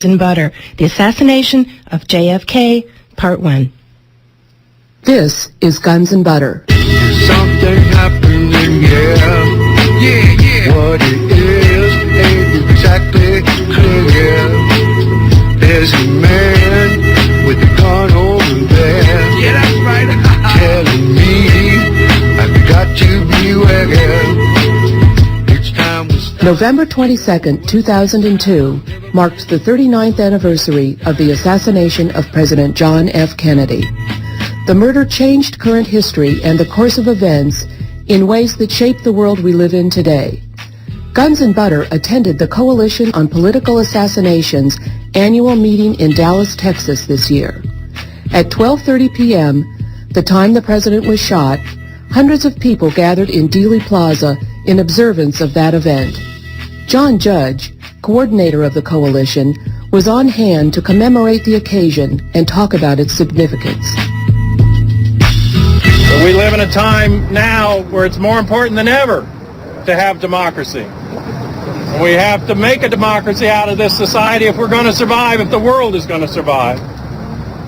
and Butter, The Assassination of JFK, Part 1. This is Guns and Butter. Something happening, yeah. What it is ain't exactly clear. There's a man with a gun over there. Yeah, that's right. Telling me I've got to beware. Each time we stop. November 22nd, 2002 marked the 39th anniversary of the assassination of President John F. Kennedy. The murder changed current history and the course of events in ways that shape the world we live in today. Guns and Butter attended the Coalition on Political Assassinations annual meeting in Dallas, Texas this year. At 12:30 p.m., the time the president was shot, hundreds of people gathered in Dealey Plaza in observance of that event. John Judge, coordinator of the coalition, was on hand to commemorate the occasion and talk about its significance. We live in a time now where it's more important than ever to have democracy. And we have to make a democracy out of this society if we're going to survive, if the world is going to survive.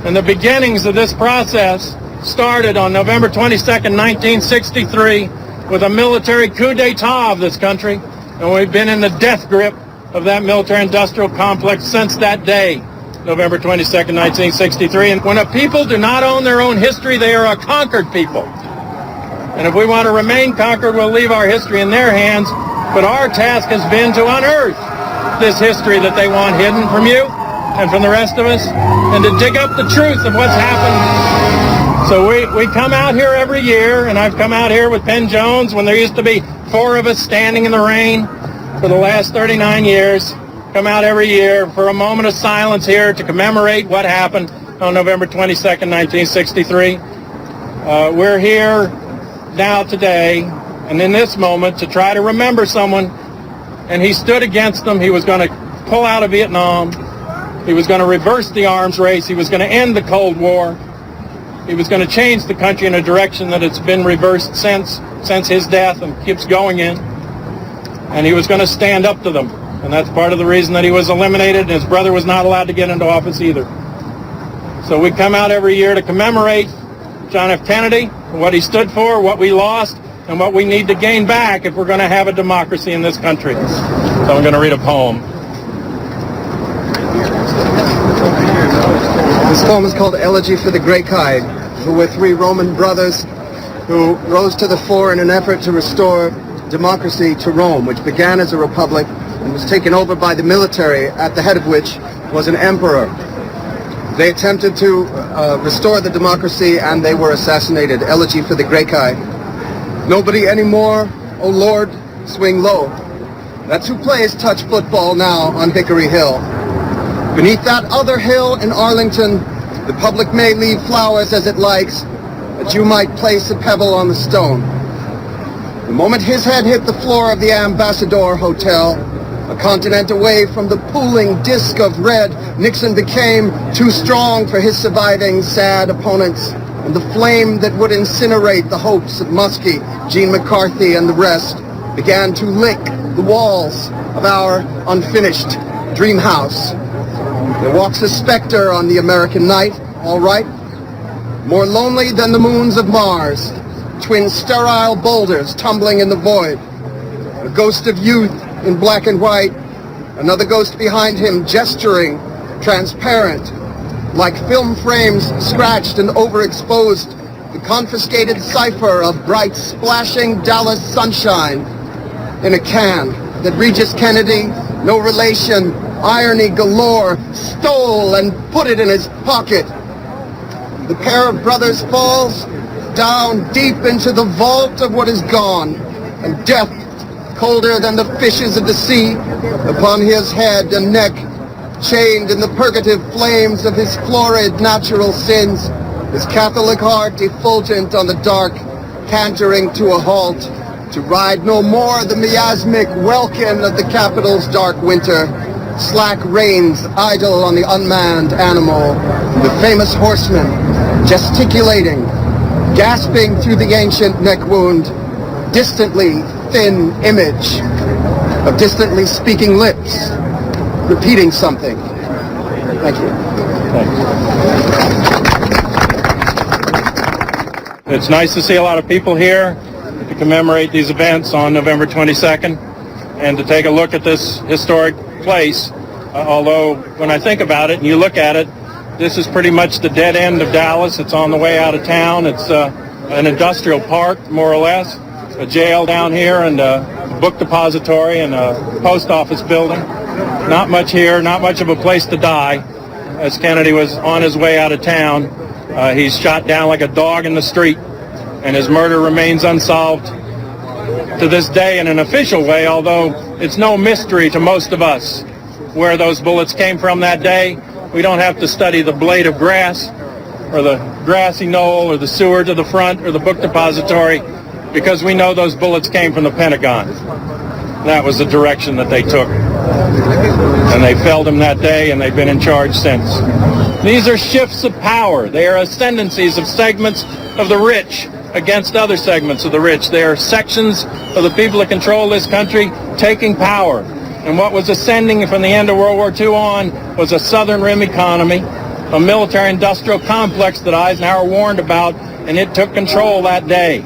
And the beginnings of this process started on November 22nd, 1963, with a military coup d'etat of this country. And we've been in the death grip of that military-industrial complex since that day, November 22nd, 1963. And when a people do not own their own history, they are a conquered people. And if we want to remain conquered, we'll leave our history in their hands. But our task has been to unearth this history that they want hidden from you and from the rest of us, and to dig up the truth of what's happened. So we come out here every year, and I've come out here with Penn Jones when there used to be 4 of us standing in the rain for the last 39 years. Come out every year for a moment of silence here to commemorate what happened on November 22nd, 1963. We're here now today and in this moment to try to remember someone, and he stood against them. He was going to pull out of Vietnam. He was going to reverse the arms race. He was going to end the Cold War. He was going to change the country in a direction that it's been reversed since his death and keeps going in. And he was going to stand up to them. And that's part of the reason that he was eliminated, and his brother was not allowed to get into office either. So we come out every year to commemorate John F. Kennedy, what he stood for, what we lost, and what we need to gain back if we're going to have a democracy in this country. So I'm going to read a poem. This poem is called Elegy for the Graecai, who were 3 Roman brothers who rose to the fore in an effort to restore democracy to Rome, which began as a republic and was taken over by the military, at the head of which was an emperor. They attempted to restore the democracy, and they were assassinated. Elegy for the Graecai. Nobody anymore, oh Lord, swing low. That's who plays touch football now on Hickory Hill. Beneath that other hill in Arlington, the public may leave flowers as it likes, but you might place a pebble on the stone. The moment his head hit the floor of the Ambassador Hotel, a continent away from the pooling disk of red, Nixon became too strong for his surviving sad opponents, and the flame that would incinerate the hopes of Muskie, Gene McCarthy, and the rest began to lick the walls of our unfinished dream house. There walks a specter on the American night, all right, more lonely than the moons of Mars, twin sterile boulders tumbling in the void, a ghost of youth in black and white, another ghost behind him gesturing, transparent, like film frames scratched and overexposed, the confiscated cipher of bright splashing Dallas sunshine in a can that Regis Kennedy, no relation, irony galore, stole and put it in his pocket. The pair of brothers falls down deep into the vault of what is gone, and death, colder than the fishes of the sea, upon his head and neck, chained in the purgative flames of his florid natural sins, his Catholic heart effulgent on the dark, cantering to a halt, to ride no more the miasmic welkin of the capital's dark winter, slack reins idle on the unmanned animal, the famous horseman, gesticulating, gasping through the ancient neck wound, distantly thin image of distantly speaking lips, repeating something, Thank you. It's nice to see a lot of people here to commemorate these events on November 22nd and to take a look at this historic place. Although when I think about it and you look at it, this is pretty much the dead end of Dallas. It's on the way out of town. It's an industrial park, more or less, a jail down here and a book depository and a post office building. Not much here, not much of a place to die. As Kennedy was on his way out of town, he's shot down like a dog in the street, and his murder remains unsolved to this day in an official way, although it's no mystery to most of us where those bullets came from that day. We don't have to study the blade of grass or the grassy knoll or the sewer to the front or the book depository because we know those bullets came from the Pentagon. That was the direction that they took. And they felled him that day, and they've been in charge since. These are shifts of power. They are ascendancies of segments of the rich against other segments of the rich. They are sections of the people that control this country taking power. And what was ascending from the end of World War II on was a Southern Rim economy, a military-industrial complex that Eisenhower warned about, and it took control that day.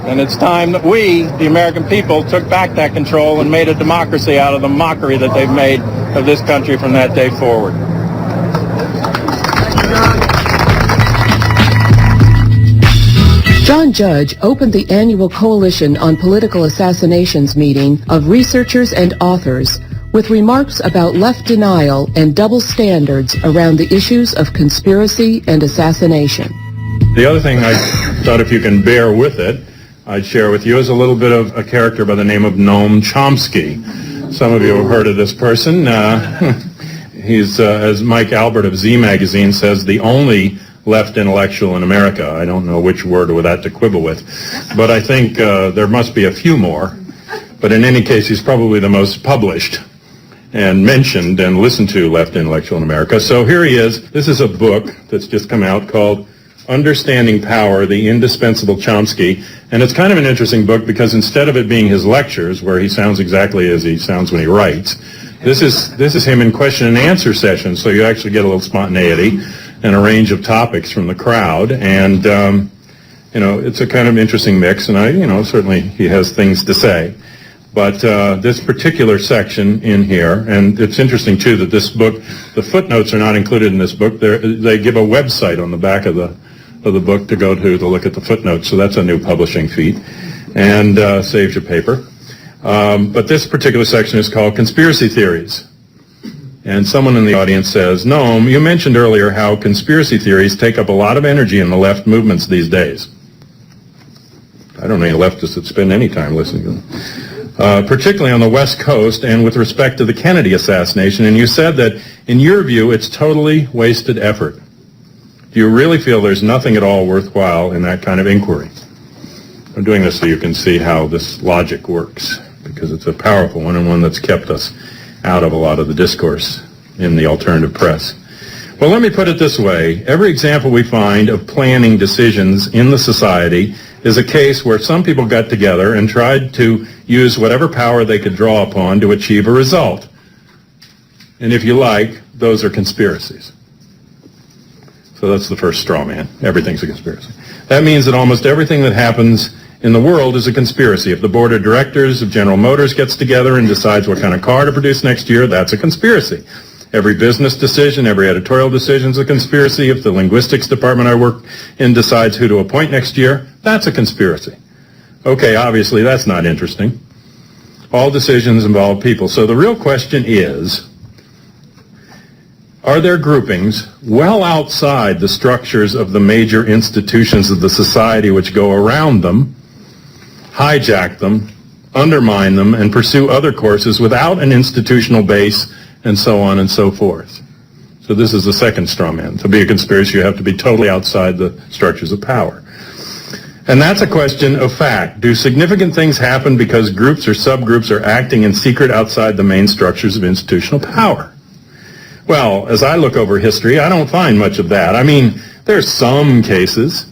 And it's time that we, the American people, took back that control and made a democracy out of the mockery that they've made of this country from that day forward. John Judge opened the annual Coalition on Political Assassinations meeting of researchers and authors with remarks about left denial and double standards around the issues of conspiracy and assassination. The other thing I thought, if you can bear with it, I'd share with you is a little bit of a character by the name of Noam Chomsky. Some of you have heard of this person. He's, as Mike Albert of Z Magazine says, the only left intellectual in America. I don't know which word with that to quibble with, but I think there must be a few more. But in any case, he's probably the most published and mentioned and listened to left intellectual in America. So here he is. This is a book that's just come out called Understanding Power, the Indispensable Chomsky. And it's kind of an interesting book because instead of it being his lectures, where he sounds exactly as he sounds when he writes, this is him in question and answer sessions. So you actually get a little spontaneity and a range of topics from the crowd. And, it's a kind of interesting mix. And certainly he has things to say. But this particular section in here, and it's interesting too that this book, the footnotes are not included in this book. They give a website on the back of the book to go to look at the footnotes. So that's a new publishing feat and saves you paper. But this particular section is called Conspiracy Theories. And someone in the audience says, Noam, you mentioned earlier how conspiracy theories take up a lot of energy in the left movements these days. I don't know any leftists that spend any time listening to them. Particularly on the West Coast and with respect to the Kennedy assassination. And you said that, in your view, it's totally wasted effort. Do you really feel there's nothing at all worthwhile in that kind of inquiry? I'm doing this so you can see how this logic works, because it's a powerful one and one that's kept us out of a lot of the discourse in the alternative press. Well, let me put it this way. Every example we find of planning decisions in the society is a case where some people got together and tried to use whatever power they could draw upon to achieve a result. And if you like, those are conspiracies. So that's the first straw man. Everything's a conspiracy. That means that almost everything that happens in the world is a conspiracy. If the board of directors of General Motors gets together and decides what kind of car to produce next year, that's a conspiracy. Every business decision, every editorial decision is a conspiracy. If the linguistics department I work in decides who to appoint next year, that's a conspiracy. Okay, obviously that's not interesting. All decisions involve people. So the real question is, are there groupings well outside the structures of the major institutions of the society which go around them, hijack them, undermine them, and pursue other courses without an institutional base, and so on and so forth? So this is the second straw man. To be a conspiracy, you have to be totally outside the structures of power. And that's a question of fact. Do significant things happen because groups or subgroups are acting in secret outside the main structures of institutional power? Well, as I look over history, I don't find much of that. I mean, there's some cases.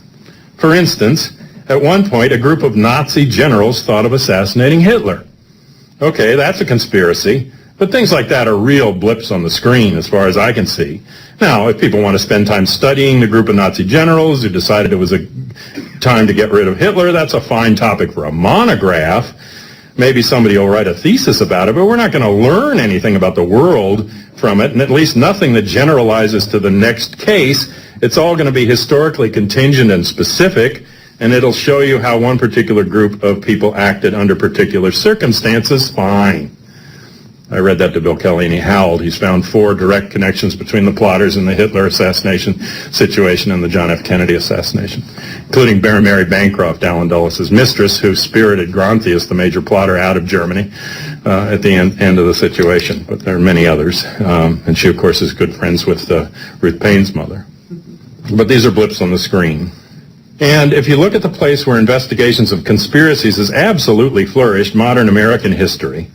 For instance, at one point, a group of Nazi generals thought of assassinating Hitler. Okay, that's a conspiracy. But things like that are real blips on the screen as far as I can see. Now, if people want to spend time studying the group of Nazi generals who decided it was a time to get rid of Hitler, that's a fine topic for a monograph. Maybe somebody will write a thesis about it, but we're not going to learn anything about the world from it, and at least nothing that generalizes to the next case. It's all going to be historically contingent and specific, and it'll show you how one particular group of people acted under particular circumstances. Fine. I read that to Bill Kelly, and he howled. He's found 4 direct connections between the plotters in the Hitler assassination situation and the John F. Kennedy assassination, including Mary Bancroft, Alan Dulles' mistress, who spirited Grontius, the major plotter, out of Germany at the end of the situation. But there are many others, and she, of course, is good friends with Ruth Paine's mother. But these are blips on the screen. And if you look at the place where investigations of conspiracies has absolutely flourished, modern American history,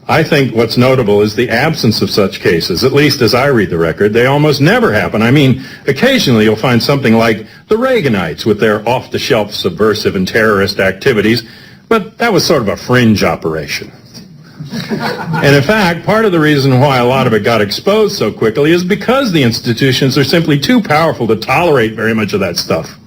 I think what's notable is the absence of such cases. At least as I read the record, they almost never happen. I mean, occasionally you'll find something like the Reaganites with their off-the-shelf subversive and terrorist activities, but that was sort of a fringe operation. And in fact, part of the reason why a lot of it got exposed so quickly is because the institutions are simply too powerful to tolerate very much of that stuff.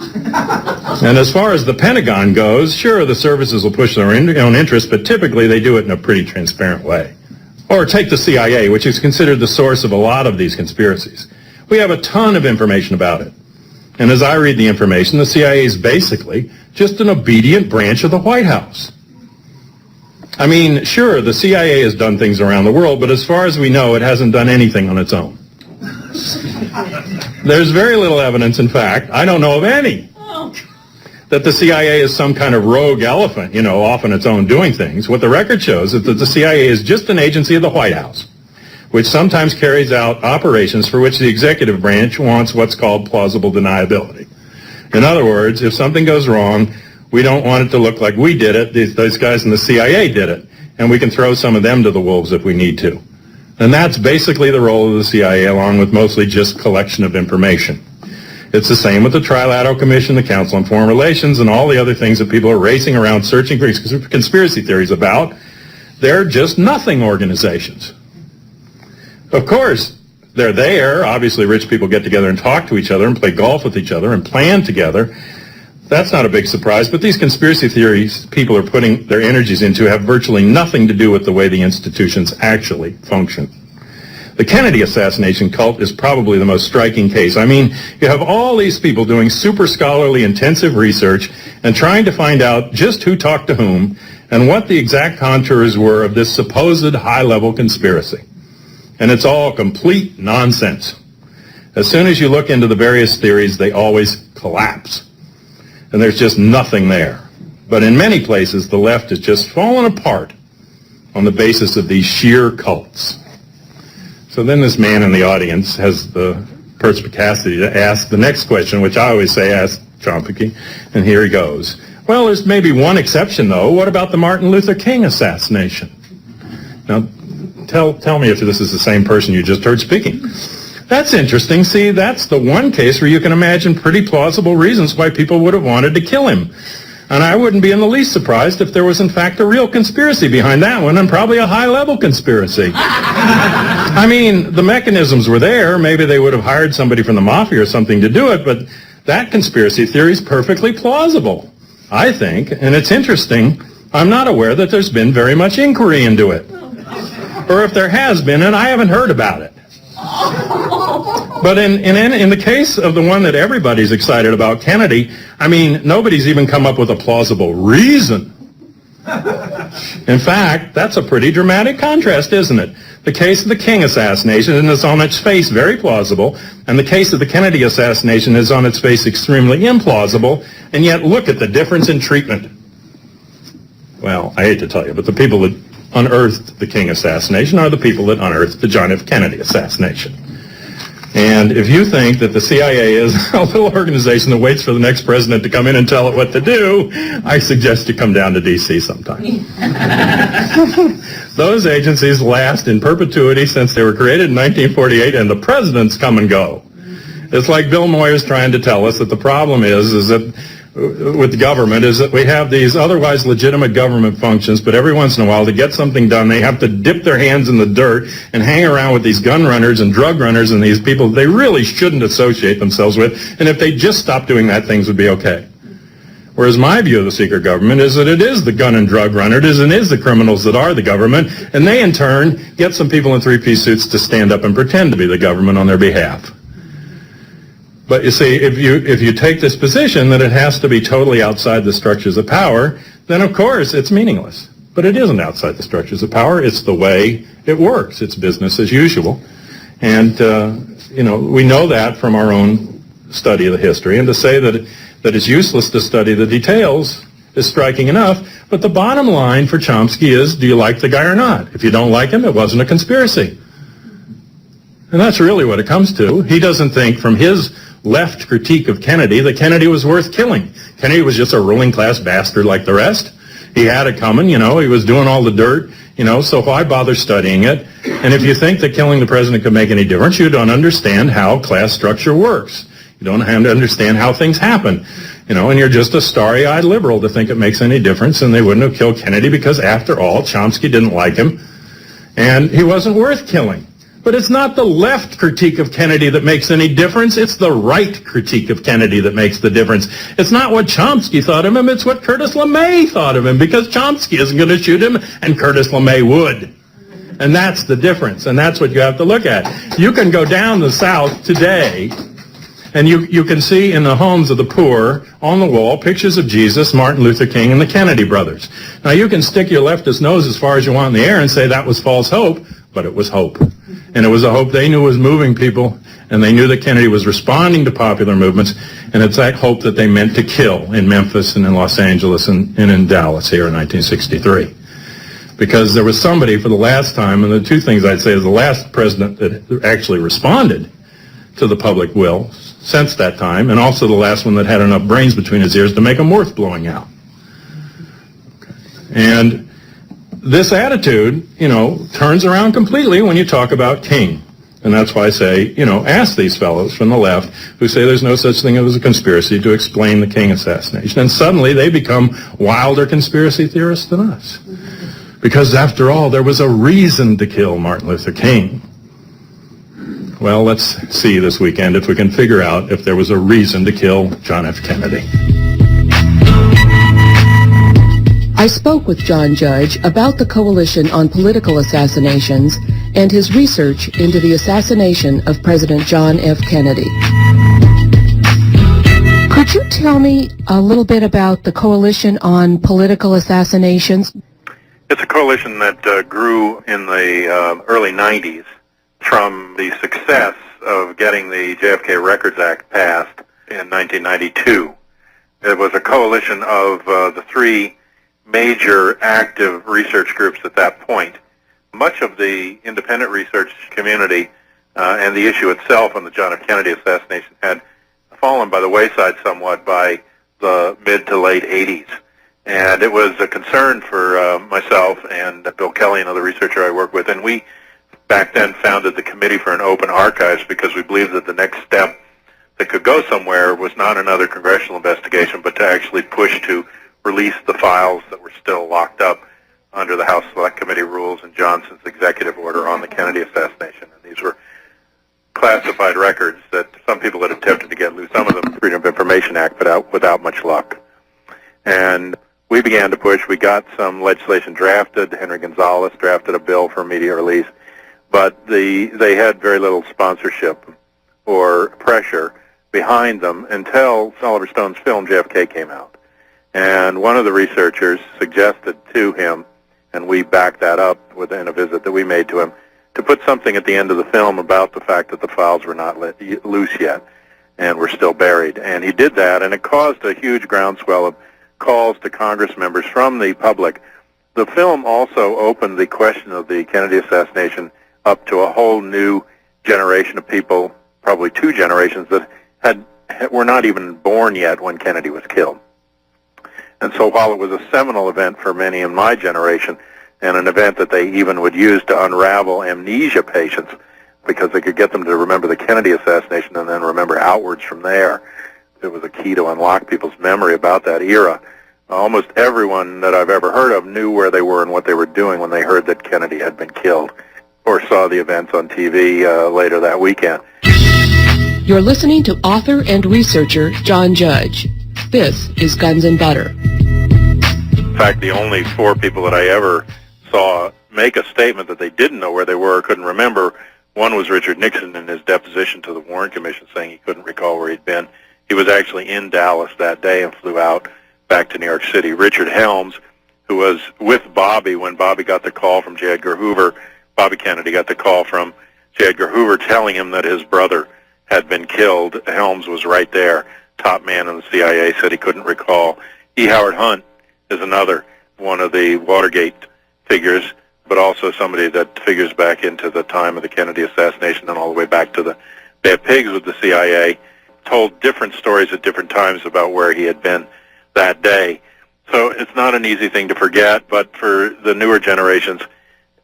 And as far as the Pentagon goes, sure, the services will push their own interests, but typically they do it in a pretty transparent way. Or take the CIA, which is considered the source of a lot of these conspiracies. We have a ton of information about it. And as I read the information, the CIA is basically just an obedient branch of the White House. I mean, sure, the CIA has done things around the world, but as far as we know, it hasn't done anything on its own. There's very little evidence, in fact, I don't know of any, that the CIA is some kind of rogue elephant, off on its own doing things. What the record shows is that the CIA is just an agency of the White House, which sometimes carries out operations for which the executive branch wants what's called plausible deniability. In other words, if something goes wrong, we don't want it to look like we did it, those guys in the CIA did it, and we can throw some of them to the wolves if we need to. And that's basically the role of the CIA, along with mostly just collection of information. It's the same with the Trilateral Commission, the Council on Foreign Relations, and all the other things that people are racing around searching for conspiracy theories about. They're just nothing organizations. Of course, they're there. Obviously, rich people get together and talk to each other and play golf with each other and plan together. That's not a big surprise, but these conspiracy theories people are putting their energies into have virtually nothing to do with the way the institutions actually function. The Kennedy assassination cult is probably the most striking case. I mean, you have all these people doing super scholarly, intensive research and trying to find out just who talked to whom and what the exact contours were of this supposed high-level conspiracy. And it's all complete nonsense. As soon as you look into the various theories, they always collapse. And there's just nothing there. But in many places, the left has just fallen apart on the basis of these sheer cults. So then this man in the audience has the perspicacity to ask the next question, which I always say, ask Chomsky, and here he goes. Well, there's maybe one exception, though. What about the Martin Luther King assassination? Now, tell me if this is the same person you just heard speaking. That's interesting. See, that's the one case where you can imagine pretty plausible reasons why people would have wanted to kill him. And I wouldn't be in the least surprised if there was, in fact, a real conspiracy behind that one, and probably a high-level conspiracy. I mean, the mechanisms were there. Maybe they would have hired somebody from the mafia or something to do it, but that conspiracy theory is perfectly plausible, I think. And it's interesting. I'm not aware that there's been very much inquiry into it. Or if there has been, and I haven't heard about it. But in the case of the one that everybody's excited about, Kennedy, I mean, nobody's even come up with a plausible reason. In fact, that's a pretty dramatic contrast, isn't it? The case of the King assassination is on its face very plausible, and the case of the Kennedy assassination is on its face extremely implausible, and yet look at the difference in treatment. Well, I hate to tell you, but the people that unearthed the King assassination are the people that unearthed the John F. Kennedy assassination. And if you think that the CIA is a little organization that waits for the next president to come in and tell it what to do, I suggest you come down to D.C. sometime. Those agencies last in perpetuity since they were created in 1948, and the presidents come and go. It's like Bill Moyer's trying to tell us that the problem is that with the government is that we have these otherwise legitimate government functions, but every once in a while to get something done, they have to dip their hands in the dirt and hang around with these gun runners and drug runners and these people they really shouldn't associate themselves with. And if they just stopped doing that, things would be okay. Whereas my view of the secret government is that it is the gun and drug runners and is the criminals that are the government, and they in turn get some people in three-piece suits to stand up and pretend to be the government on their behalf. But you see, if you take this position that it has to be totally outside the structures of power, then of course it's meaningless. But it isn't outside the structures of power. It's the way it works. It's business as usual. And, we know that from our own study of the history. And to say that it's useless to study the details is striking enough. But the bottom line for Chomsky is, do you like the guy or not? If you don't like him, it wasn't a conspiracy. And that's really what it comes to. He doesn't think from his left critique of Kennedy that Kennedy was worth killing. Kennedy was just a ruling class bastard like the rest. He had it coming, he was doing all the dirt, so why bother studying it? And if you think that killing the president could make any difference, you don't understand how class structure works. You don't have to understand how things happen, and you're just a starry-eyed liberal to think it makes any difference, and they wouldn't have killed Kennedy because, after all, Chomsky didn't like him, and he wasn't worth killing. But it's not the left critique of Kennedy that makes any difference. It's the right critique of Kennedy that makes the difference. It's not what Chomsky thought of him. It's what Curtis LeMay thought of him, because Chomsky isn't going to shoot him, and Curtis LeMay would. And that's the difference, and that's what you have to look at. You can go down the South today, and you can see in the homes of the poor, on the wall, pictures of Jesus, Martin Luther King, and the Kennedy brothers. Now, you can stick your leftist nose as far as you want in the air and say that was false hope, but it was hope. And it was a hope they knew was moving people, and they knew that Kennedy was responding to popular movements, and it's that hope that they meant to kill in Memphis and in Los Angeles and in Dallas here in 1963. Because there was somebody for the last time, and the two things I'd say is the last president that actually responded to the public will since that time, and also the last one that had enough brains between his ears to make them worth blowing out. And this attitude, turns around completely when you talk about King. And that's why I say, ask these fellows from the left who say there's no such thing as a conspiracy to explain the King assassination. And suddenly they become wilder conspiracy theorists than us. Because after all, there was a reason to kill Martin Luther King. Well, let's see this weekend if we can figure out if there was a reason to kill John F. Kennedy. I spoke with John Judge about the Coalition on Political Assassinations and his research into the assassination of President John F. Kennedy. Could you tell me a little bit about the Coalition on Political Assassinations? It's a coalition that grew in the early 90s from the success of getting the JFK Records Act passed in 1992. It was a coalition of the three major active research groups at that point. Much of the independent research community and the issue itself on the John F. Kennedy assassination had fallen by the wayside somewhat by the mid to late 80s. And it was a concern for myself and Bill Kelly, another researcher I work with, and we back then founded the Committee for an Open Archives because we believed that the next step that could go somewhere was not another congressional investigation, but to actually push to release the files that were still locked up under the House Select Committee rules and Johnson's executive order on the Kennedy assassination. And these were classified records that some people had attempted to get loose, some of them Freedom of Information Act, but without much luck. And we began to push. We got some legislation drafted. Henry Gonzalez drafted a bill for immediate release, but they had very little sponsorship or pressure behind them until Oliver Stone's film JFK came out. And one of the researchers suggested to him, and we backed that up within a visit that we made to him, to put something at the end of the film about the fact that the files were not loose yet and were still buried. And he did that, and it caused a huge groundswell of calls to Congress members from the public. The film also opened the question of the Kennedy assassination up to a whole new generation of people, probably two generations, that were not even born yet when Kennedy was killed. And so while it was a seminal event for many in my generation, and an event that they even would use to unravel amnesia patients because they could get them to remember the Kennedy assassination and then remember outwards from there, was a key to unlock people's memory about that era. Almost everyone that I've ever heard of knew where they were and what they were doing when they heard that Kennedy had been killed, or saw the events on TV later that weekend. You're listening to author and researcher John Judge. This is Guns and Butter. In fact, the only four people that I ever saw make a statement that they didn't know where they were or couldn't remember, one was Richard Nixon in his deposition to the Warren Commission saying he couldn't recall where he'd been. He was actually in Dallas that day and flew out back to New York City. Richard Helms, who was with Bobby when Bobby got the call from J. Edgar Hoover, Bobby Kennedy got the call from J. Edgar Hoover telling him that his brother had been killed. Helms was right there. Top man in the CIA said he couldn't recall. E. Howard Hunt is another one of the Watergate figures, but also somebody that figures back into the time of the Kennedy assassination and all the way back to the Bay of Pigs with the CIA, told different stories at different times about where he had been that day. So it's not an easy thing to forget, but for the newer generations,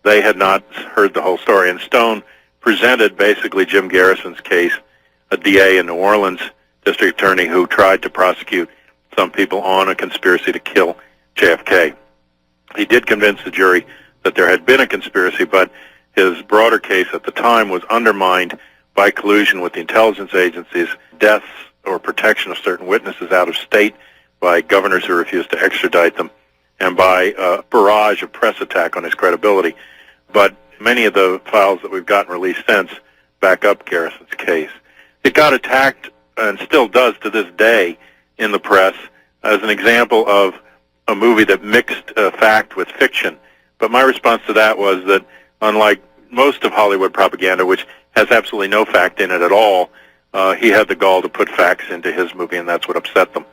they had not heard the whole story. And Stone presented basically Jim Garrison's case, a DA in New Orleans, district attorney who tried to prosecute some people on a conspiracy to kill JFK. He did convince the jury that there had been a conspiracy, but his broader case at the time was undermined by collusion with the intelligence agencies, deaths or protection of certain witnesses out of state by governors who refused to extradite them, and by a barrage of press attack on his credibility. But many of the files that we've gotten released since back up Garrison's case. It got attacked, and still does to this day, in the press as an example of a movie that mixed fact with fiction. But my response to that was that, unlike most of Hollywood propaganda, which has absolutely no fact in it at all, he had the gall to put facts into his movie, and that's what upset them.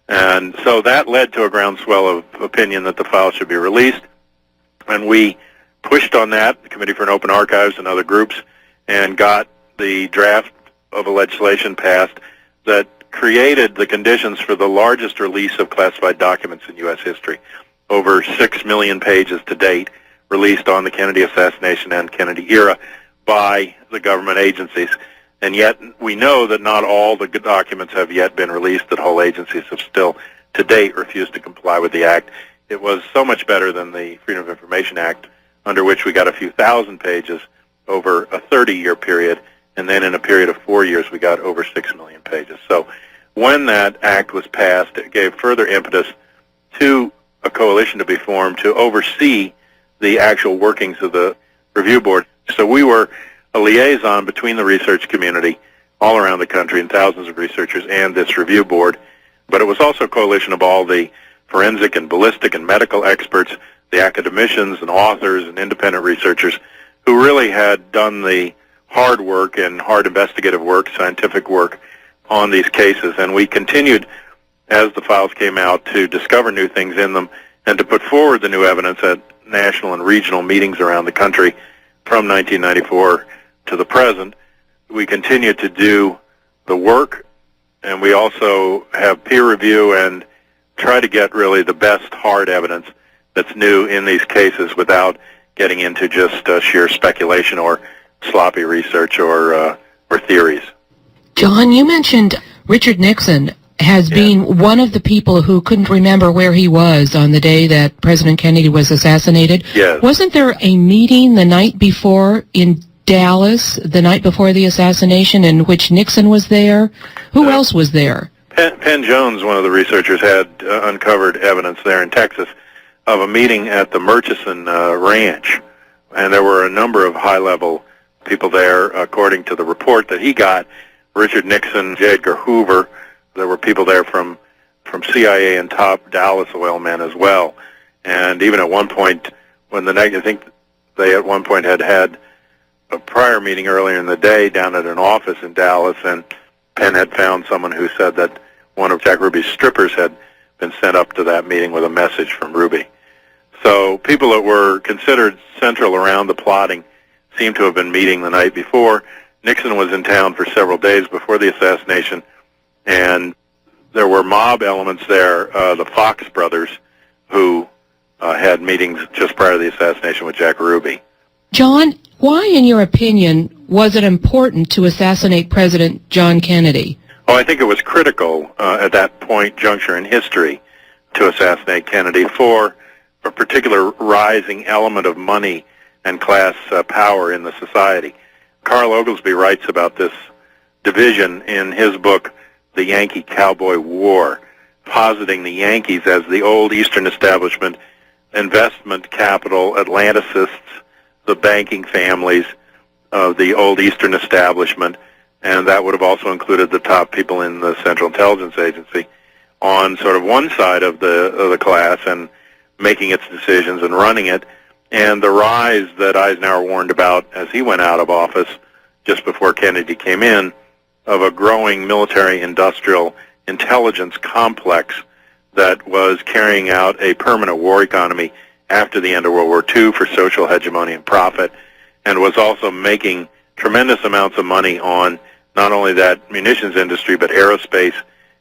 And so that led to a groundswell of opinion that the file should be released, and we pushed on that, the Committee for an Open Archives and other groups, and got the draft of a legislation passed that created the conditions for the largest release of classified documents in U.S. history, over 6 million pages to date, released on the Kennedy assassination and Kennedy era by the government agencies. And yet we know that not all the documents have yet been released, that whole agencies have still, to date, refused to comply with the Act. It was so much better than the Freedom of Information Act, under which we got a few thousand pages over a 30-year period, and then in a period of 4 years we got over 6 million pages. So when that Act was passed, it gave further impetus to a coalition to be formed to oversee the actual workings of the review board. So we were a liaison between the research community all around the country and thousands of researchers and this review board, but it was also a coalition of all the forensic and ballistic and medical experts, the academicians and authors and independent researchers who really had done the hard work and hard investigative work, scientific work on these cases. And we continued, as the files came out, to discover new things in them and to put forward the new evidence at national and regional meetings around the country from 1994 to the present. We continue to do the work, and we also have peer review and try to get really the best hard evidence that's new in these cases without getting into just sheer speculation or sloppy research or theories. John, you mentioned Richard Nixon has been one of the people who couldn't remember where he was on the day that President Kennedy was assassinated. Yes. Wasn't there a meeting the night before in Dallas, the night before the assassination, in which Nixon was there? Who else was there? Penn Jones, one of the researchers, had uncovered evidence there in Texas of a meeting at the Murchison Ranch, and there were a number of high-level people there, according to the report that he got. Richard Nixon, J. Edgar Hoover. There were people there from CIA and top Dallas oil men as well. And even at one point, I think they at one point had a prior meeting earlier in the day down at an office in Dallas, and Penn had found someone who said that one of Jack Ruby's strippers had been sent up to that meeting with a message from Ruby. So people that were considered central around the plotting seem to have been meeting the night before. Nixon was in town for several days before the assassination, and there were mob elements there, the Fox brothers, who had meetings just prior to the assassination with Jack Ruby. John, why, in your opinion, was it important to assassinate President John Kennedy? Oh, I think it was critical at that juncture in history to assassinate Kennedy for a particular rising element of money and class power in the society. Carl Oglesby writes about this division in his book, The Yankee Cowboy War, positing the Yankees as the old Eastern establishment, investment capital, Atlanticists, the banking families of the old Eastern establishment, and that would have also included the top people in the Central Intelligence Agency, on sort of one side of the class and making its decisions and running it, and the rise that Eisenhower warned about as he went out of office just before Kennedy came in, of a growing military-industrial intelligence complex that was carrying out a permanent war economy after the end of World War II for social hegemony and profit, and was also making tremendous amounts of money on not only that munitions industry, but aerospace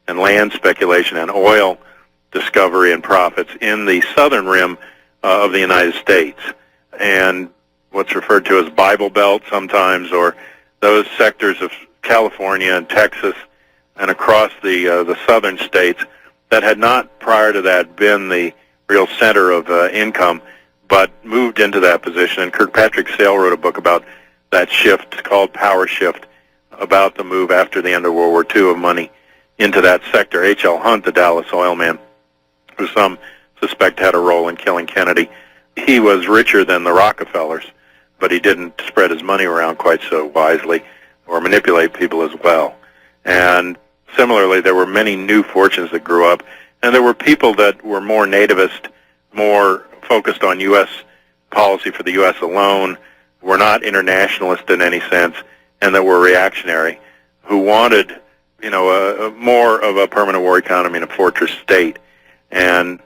and land speculation and oil discovery and profits in the southern rim of the United States, and what's referred to as Bible Belt sometimes, or those sectors of California and Texas and across the southern states that had not prior to that been the real center of income, but moved into that position. And Kirkpatrick Sale wrote a book about that shift called Power Shift, about the move after the end of World War II of money into that sector. H.L. Hunt, the Dallas oil man, who some suspect had a role in killing Kennedy, he was richer than the Rockefellers, but he didn't spread his money around quite so wisely or manipulate people as well. And similarly, there were many new fortunes that grew up, and there were people that were more nativist, more focused on U.S. policy for the U.S. alone, were not internationalist in any sense, and that were reactionary, who wanted, more of a permanent war economy and a fortress state. And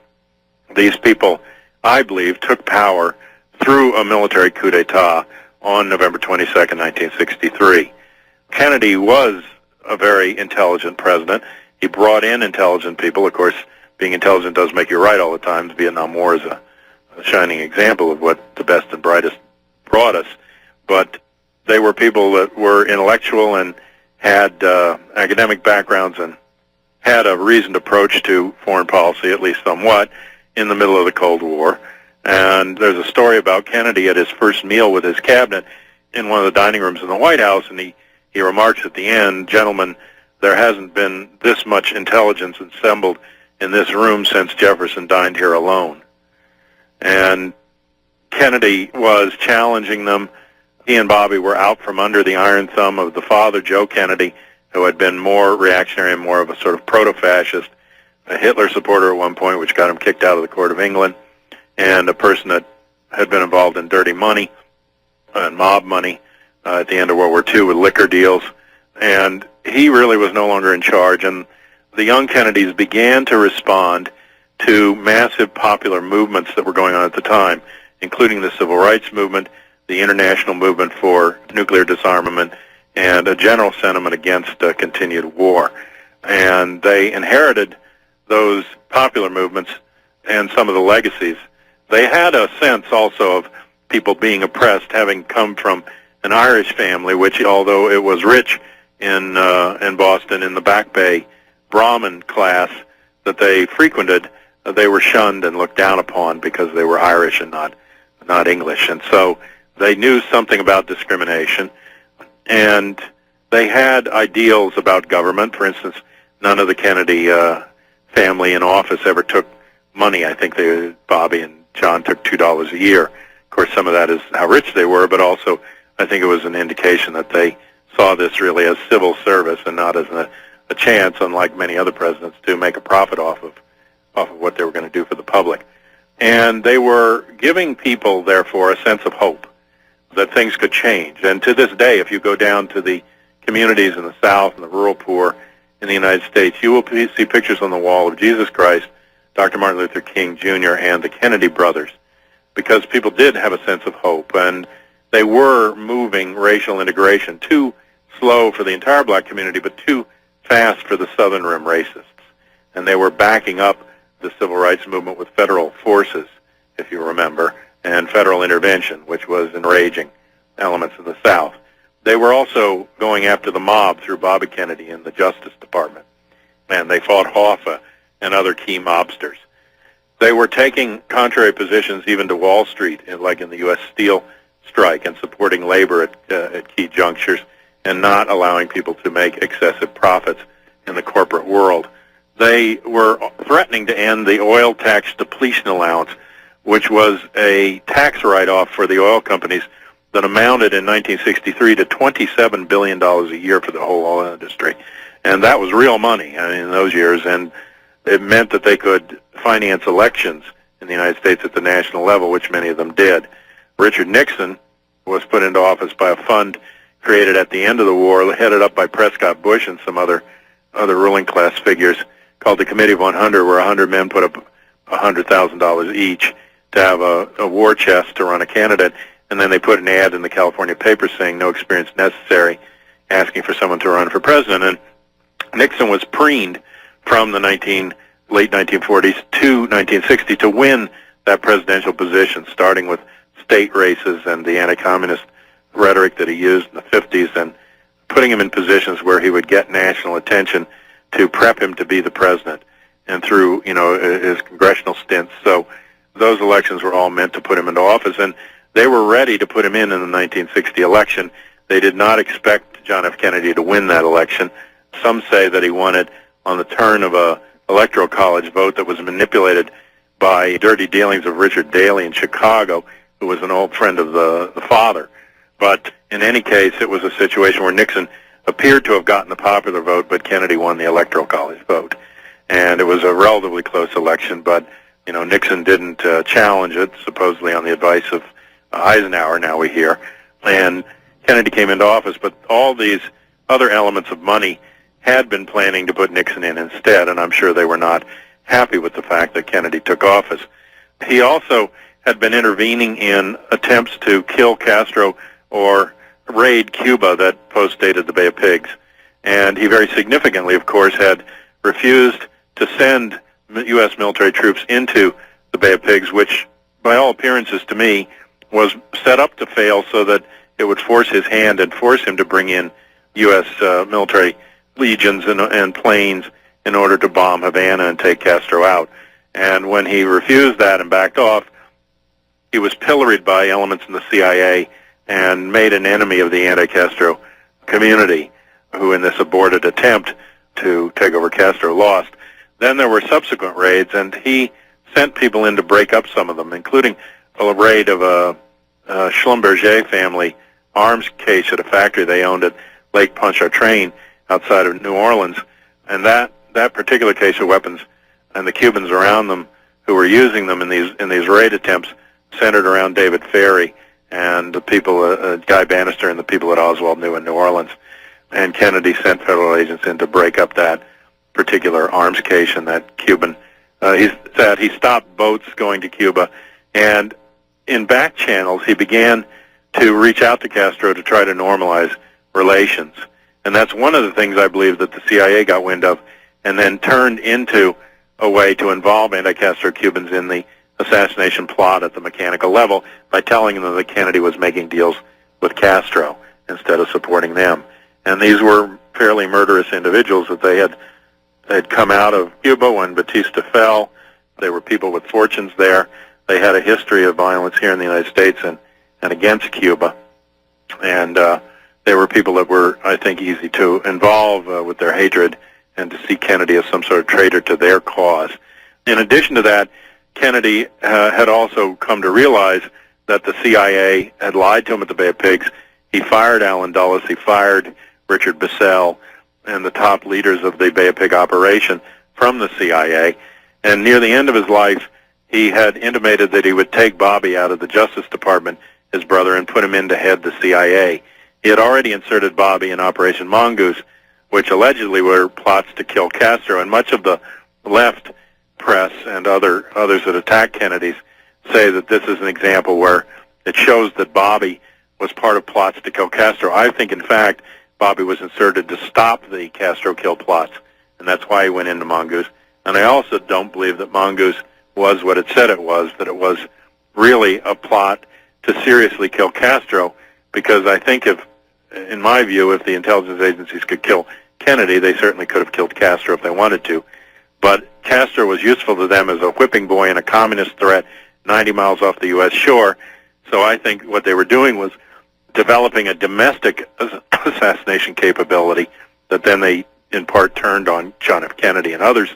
these people, I believe, took power through a military coup d'etat on November 22nd, 1963. Kennedy was a very intelligent president. He brought in intelligent people. Of course, being intelligent doesn't make you right all the time. The Vietnam War is a shining example of what the best and brightest brought us. But they were people that were intellectual and had academic backgrounds and had a reasoned approach to foreign policy, at least somewhat, in the middle of the Cold War. And there's a story about Kennedy at his first meal with his cabinet in one of the dining rooms in the White House, and he remarks at the end, "Gentlemen, there hasn't been this much intelligence assembled in this room since Jefferson dined here alone." And Kennedy was challenging them. He and Bobby were out from under the iron thumb of the father, Joe Kennedy, who had been more reactionary and more of a sort of proto-fascist, a Hitler supporter at one point, which got him kicked out of the Court of England, and a person that had been involved in dirty money and mob money at the end of World War II with liquor deals. And he really was no longer in charge. And the young Kennedys began to respond to massive popular movements that were going on at the time, including the Civil Rights Movement, the international movement for nuclear disarmament, and a general sentiment against continued war. And they inherited those popular movements and some of the legacies. They had a sense also of people being oppressed, having come from an Irish family, which, although it was rich in Boston, in the Back Bay Brahmin class that they frequented, they were shunned and looked down upon because they were Irish and not English. And so they knew something about discrimination, and they had ideals about government. For instance, none of the Kennedy family in office ever took money. I think Bobby and John took $2 a year. Of course, some of that is how rich they were, but also I think it was an indication that they saw this really as civil service and not as a chance, unlike many other presidents, to make a profit off of what they were going to do for the public. And they were giving people, therefore, a sense of hope that things could change. And to this day, if you go down to the communities in the South and the rural poor in the United States, you will see pictures on the wall of Jesus Christ, Dr. Martin Luther King Jr., and the Kennedy brothers, because people did have a sense of hope, and they were moving racial integration, too slow for the entire black community, but too fast for the Southern Rim racists. And they were backing up the civil rights movement with federal forces, if you remember, and federal intervention, which was enraging elements of the South. they were also going after the mob through Bobby Kennedy in the Justice Department, and they fought Hoffa and other key mobsters. They were taking contrary positions even to Wall Street, like in the U.S. Steel strike, and supporting labor at key junctures and not allowing people to make excessive profits in the corporate world. They were threatening to end the oil tax depletion allowance, which was a tax write-off for the oil companies that amounted in 1963 to $27 billion a year for the whole oil industry. And that was real money in those years, and it meant that they could finance elections in the United States at the national level, which many of them did. Richard Nixon was put into office by a fund created at the end of the war, headed up by Prescott Bush and some other ruling class figures, called the Committee of 100, where 100 men put up $100,000 each to have a war chest to run a candidate. And then they put an ad in the California paper saying no experience necessary, asking for someone to run for president. And Nixon was preened from the late 1940s to 1960 to win that presidential position, starting with state races and the anti-communist rhetoric that he used in the 50s, and putting him in positions where he would get national attention to prep him to be the president, and through his congressional stints. So those elections were all meant to put him into office, and they were ready to put him in the 1960 election. They did not expect John F. Kennedy to win that election. Some say that he won it on the turn of a electoral college vote that was manipulated by dirty dealings of Richard Daley in Chicago, who was an old friend of the father. But in any case, it was a situation where Nixon appeared to have gotten the popular vote, but Kennedy won the electoral college vote. And it was a relatively close election, but Nixon didn't challenge it, supposedly on the advice of Eisenhower, now we hear, and Kennedy came into office. But all these other elements of money had been planning to put Nixon in instead, and I'm sure they were not happy with the fact that Kennedy took office. He also had been intervening in attempts to kill Castro or raid Cuba that postdated the Bay of Pigs, and he very significantly, of course, had refused to send U.S. military troops into the Bay of Pigs, which, by all appearances to me, was set up to fail so that it would force his hand and force him to bring in U.S. Military legions and planes in order to bomb Havana and take Castro out. And when he refused that and backed off, he was pilloried by elements in the CIA and made an enemy of the anti-Castro community, who in this aborted attempt to take over Castro lost. Then there were subsequent raids, and he sent people in to break up some of them, including a raid of a Schlumberger family arms cache at a factory they owned at Lake Pontchartrain outside of New Orleans. And that particular cache of weapons and the Cubans around them who were using them in these raid attempts centered around David Ferry and the people, Guy Bannister and the people that Oswald knew in New Orleans. And Kennedy sent federal agents in to break up that particular arms cache and that Cuban. He said he stopped boats going to Cuba, and in back channels he began to reach out to Castro to try to normalize relations. And that's one of the things I believe that the CIA got wind of and then turned into a way to involve anti-Castro Cubans in the assassination plot at the mechanical level by telling them that Kennedy was making deals with Castro instead of supporting them. And these were fairly murderous individuals that they had come out of Cuba when Batista fell. They were people with fortunes there. They had a history of violence here in the United States and against Cuba. And they were people that were, I think, easy to involve with their hatred and to see Kennedy as some sort of traitor to their cause. In addition to that, Kennedy had also come to realize that the CIA had lied to him at the Bay of Pigs. He fired Allen Dulles. He fired Richard Bissell and the top leaders of the Bay of Pig operation from the CIA. And near the end of his life, he had intimated that he would take Bobby out of the Justice Department, his brother, and put him in to head the CIA. He had already inserted Bobby in Operation Mongoose, which allegedly were plots to kill Castro, and much of the left press and others that attack Kennedy's say that this is an example where it shows that Bobby was part of plots to kill Castro. I think, in fact, Bobby was inserted to stop the Castro kill plots, and that's why he went into Mongoose. And I also don't believe that Mongoose was what it said it was, that it was really a plot to seriously kill Castro, because I think if in my view, if the intelligence agencies could kill Kennedy, they certainly could have killed Castro if they wanted to. But Castro was useful to them as a whipping boy and a communist threat 90 miles off the U.S. shore. So I think what they were doing was developing a domestic assassination capability that then they, in part, turned on John F. Kennedy and others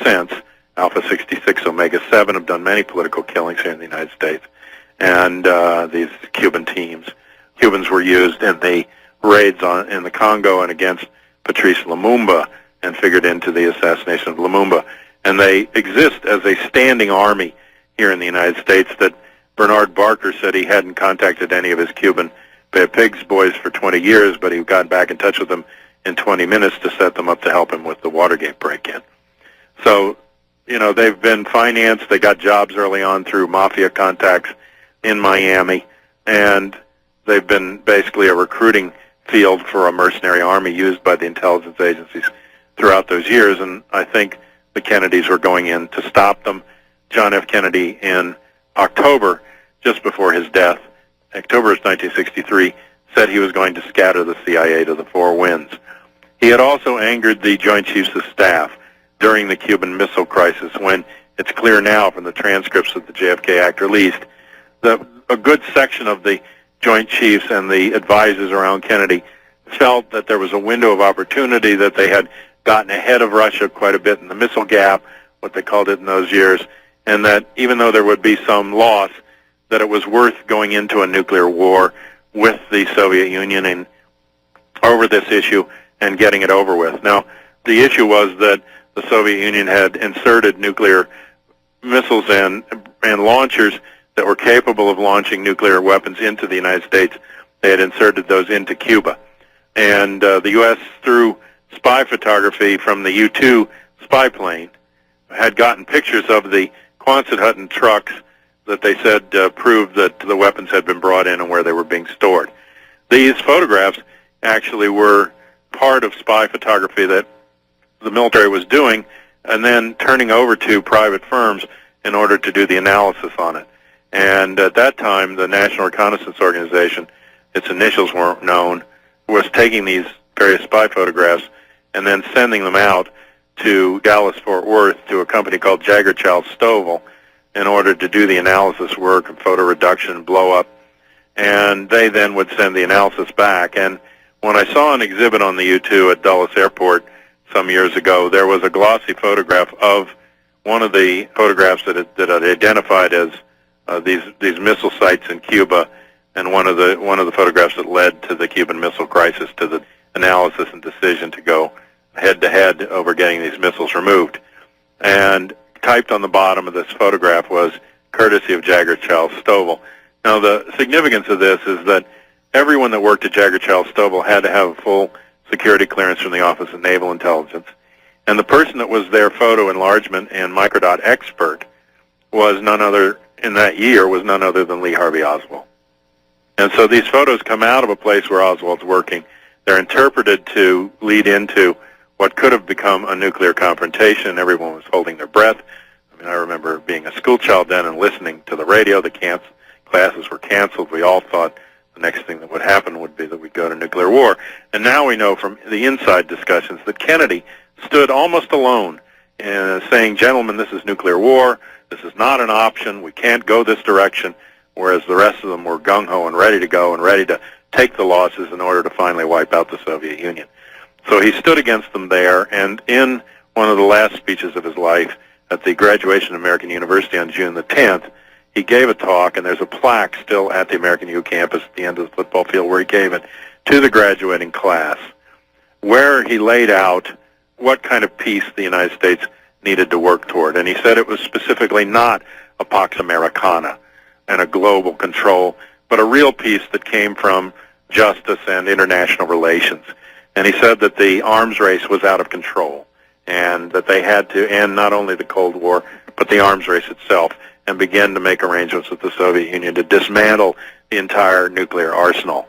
since. Alpha 66, Omega 7 have done many political killings here in the United States. And these Cuban teams. Cubans were used in the raids in the Congo and against Patrice Lumumba and figured into the assassination of Lumumba. And they exist as a standing army here in the United States that Bernard Barker said he hadn't contacted any of his Cuban Bay of Pigs boys for 20 years, but he got back in touch with them in 20 minutes to set them up to help him with the Watergate break-in. So, you know, they've been financed. They got jobs early on through mafia contacts in Miami, and they've been basically a recruiting field for a mercenary army used by the intelligence agencies throughout those years, and I think the Kennedys were going in to stop them. John F. Kennedy, in October, just before his death, October of 1963, said he was going to scatter the CIA to the four winds. He had also angered the Joint Chiefs of Staff during the Cuban Missile Crisis, when it's clear now from the transcripts that the JFK Act released that a good section of the Joint Chiefs and the advisors around Kennedy felt that there was a window of opportunity, that they had gotten ahead of Russia quite a bit in the missile gap, what they called it in those years, and that even though there would be some loss, that it was worth going into a nuclear war with the Soviet Union and over this issue and getting it over with. Now, the issue was that the Soviet Union had inserted nuclear missiles and launchers that were capable of launching nuclear weapons into the United States. They had inserted those into Cuba. And the U.S., through spy photography from the U-2 spy plane, had gotten pictures of the Quonset-Hutton trucks that they said proved that the weapons had been brought in and where they were being stored. These photographs actually were part of spy photography that the military was doing and then turning over to private firms in order to do the analysis on it. And at that time, the National Reconnaissance Organization, its initials weren't known, was taking these various spy photographs and then sending them out to Dallas-Fort Worth to a company called Jaeger-Child-Stovall in order to do the analysis work and photo reduction and blow-up. And they then would send the analysis back. And when I saw an exhibit on the U-2 at Dulles Airport some years ago, there was a glossy photograph of one of the photographs that had identified as these missile sites in Cuba, and one of the photographs that led to the Cuban Missile Crisis, to the analysis and decision to go head-to-head over getting these missiles removed. And typed on the bottom of this photograph was courtesy of Jaeger-Child-Stovall. Now, the significance of this is that everyone that worked at Jaeger-Child-Stovall had to have a full security clearance from the Office of Naval Intelligence. And the person that was their photo enlargement and microdot expert was none other, in that year, was none other than Lee Harvey Oswald. And so these photos come out of a place where Oswald's working. They're interpreted to lead into what could have become a nuclear confrontation. Everyone was holding their breath. I mean, I remember being a school child then and listening to the radio. The classes were canceled. We all thought the next thing that would happen would be that we'd go to nuclear war. And now we know from the inside discussions that Kennedy stood almost alone in saying, gentlemen, this is nuclear war. This is not an option. We can't go this direction, whereas the rest of them were gung-ho and ready to go and ready to take the losses in order to finally wipe out the Soviet Union. So he stood against them there, and in one of the last speeches of his life at the graduation of American University on June the 10th, he gave a talk, and there's a plaque still at the American U campus at the end of the football field where he gave it to the graduating class, where he laid out what kind of peace the United States needed to work toward. And he said it was specifically not a Pax Americana and a global control, but a real peace that came from justice and international relations. And he said that the arms race was out of control and that they had to end not only the Cold War, but the arms race itself, and begin to make arrangements with the Soviet Union to dismantle the entire nuclear arsenal.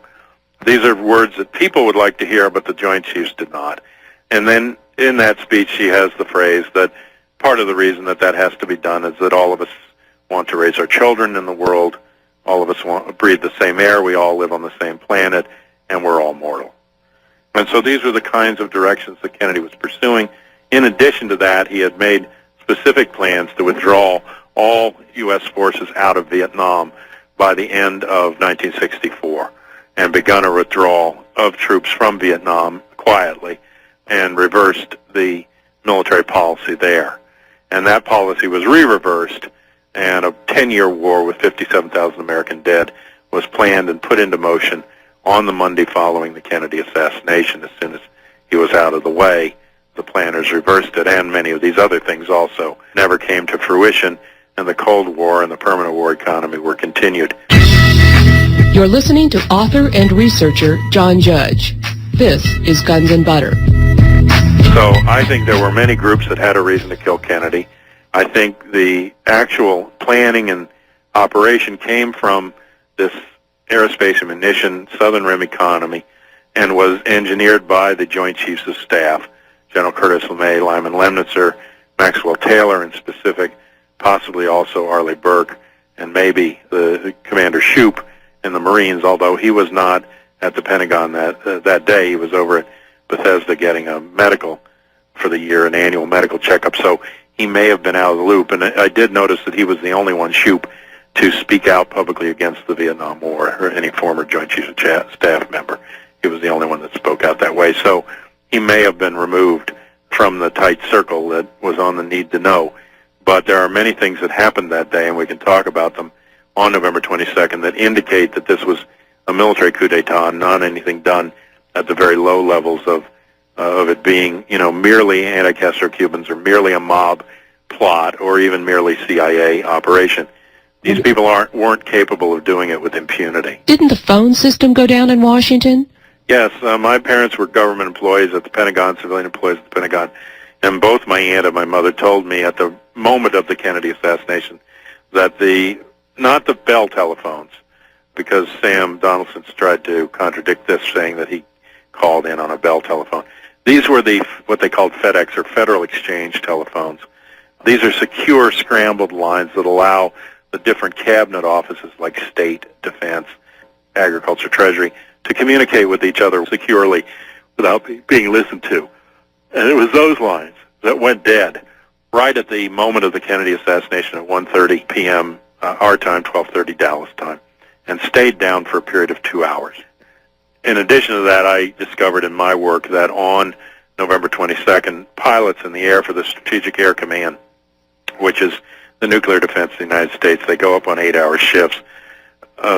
These are words that people would like to hear, but the Joint Chiefs did not. And then in that speech, he has the phrase that part of the reason that that has to be done is that all of us want to raise our children in the world. All of us want to breathe the same air. We all live on the same planet. and we're all mortal. And so these were the kinds of directions that Kennedy was pursuing. In addition to that, he had made specific plans to withdraw all U.S. forces out of Vietnam by the end of 1964 and begun a withdrawal of troops from Vietnam quietly and reversed the military policy there. And that policy was re-reversed, and a 10-year war with 57,000 American dead was planned and put into motion on the Monday following the Kennedy assassination. As soon as he was out of the way, the planners reversed it, and many of these other things also never came to fruition, and the Cold War and the permanent war economy were continued. You're listening to author and researcher John Judge. This is Guns and Butter. So I think there were many groups that had a reason to kill Kennedy. I think the actual planning and operation came from this aerospace and munition Southern Rim economy and was engineered by the Joint Chiefs of Staff, General Curtis LeMay, Lyman Lemnitzer, Maxwell Taylor in specific, possibly also Arleigh Burke, and maybe the Commander Shoup in the Marines, although he was not at the Pentagon that day. He was over at Bethesda getting a medical for the year, an annual medical checkup, so he may have been out of the loop. And I did notice that he was the only one, Shoup, to speak out publicly against the Vietnam War or any former Joint Chiefs of Staff member. He was the only one that spoke out that way. So he may have been removed from the tight circle that was on the need to know. But there are many things that happened that day, and we can talk about them on November 22nd, that indicate that this was a military coup d'etat, not anything done at the very low levels of it being, merely anti-Castro Cubans or merely a mob plot or even merely CIA operation. These people weren't capable of doing it with impunity. Didn't the phone system go down in Washington? Yes, my parents were government employees at the Pentagon, civilian employees at the Pentagon, and both my aunt and my mother told me at the moment of the Kennedy assassination that not the Bell telephones, because Sam Donaldson's tried to contradict this, saying that he called in on a Bell telephone. These were what they called FedEx or Federal Exchange telephones. These are secure scrambled lines that allow the different cabinet offices like State, Defense, Agriculture, Treasury to communicate with each other securely without being listened to. And it was those lines that went dead right at the moment of the Kennedy assassination at 1:30 p.m. Our time, 12:30 Dallas time, and stayed down for a period of 2 hours. In addition to that, I discovered in my work that on November 22nd, pilots in the air for the Strategic Air Command, which is the nuclear defense of the United States, they go up on 8-hour shifts.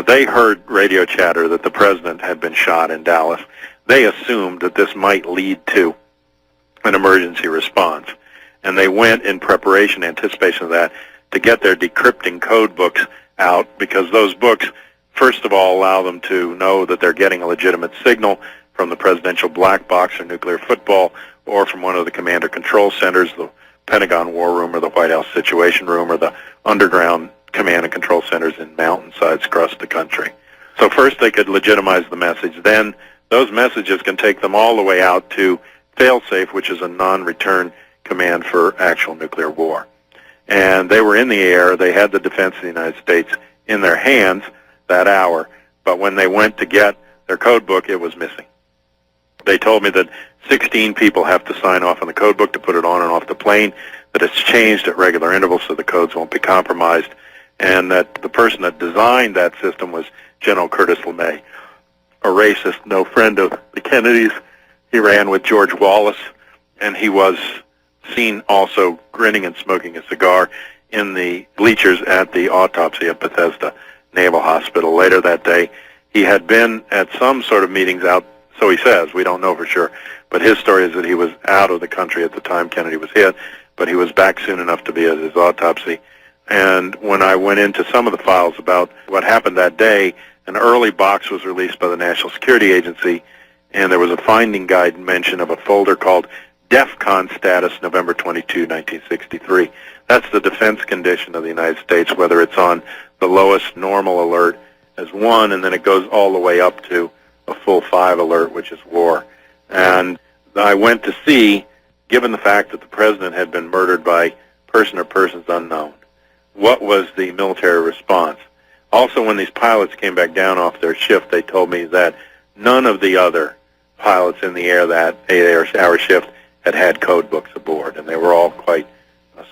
They heard radio chatter that the president had been shot in Dallas. They assumed that this might lead to an emergency response, and they went in preparation, anticipation of that, to get their decrypting code books out, because those books, first of all, allow them to know that they're getting a legitimate signal from the presidential black box or nuclear football or from one of the commander control centers, the Pentagon War Room or the White House Situation Room or the underground command and control centers in mountainsides across the country. So first they could legitimize the message. Then those messages can take them all the way out to failsafe, which is a non-return command for actual nuclear war. And they were in the air. They had the defense of the United States in their hands that hour. But when they went to get their code book, it was missing. They told me that 16 people have to sign off on the code book to put it on and off the plane, that it's changed at regular intervals so the codes won't be compromised, and that the person that designed that system was General Curtis LeMay, a racist, no friend of the Kennedys. He ran with George Wallace, and he was seen also grinning and smoking a cigar in the bleachers at the autopsy at Bethesda Naval Hospital. Later that day, he had been at some sort of meetings out, so he says, we don't know for sure, but his story is that he was out of the country at the time Kennedy was hit, but he was back soon enough to be at his autopsy. And when I went into some of the files about what happened that day, an early box was released by the National Security Agency, and there was a finding guide mention of a folder called DEFCON status, November 22, 1963. That's the defense condition of the United States, whether it's on the lowest normal alert as 1, and then it goes all the way up to a full 5 alert, which is war. And I went to see, given the fact that the president had been murdered by person or persons unknown, what was the military response. Also, when these pilots came back down off their shift, they told me that None of the other pilots in the air that 8-hour shift had code books aboard, and they were all quite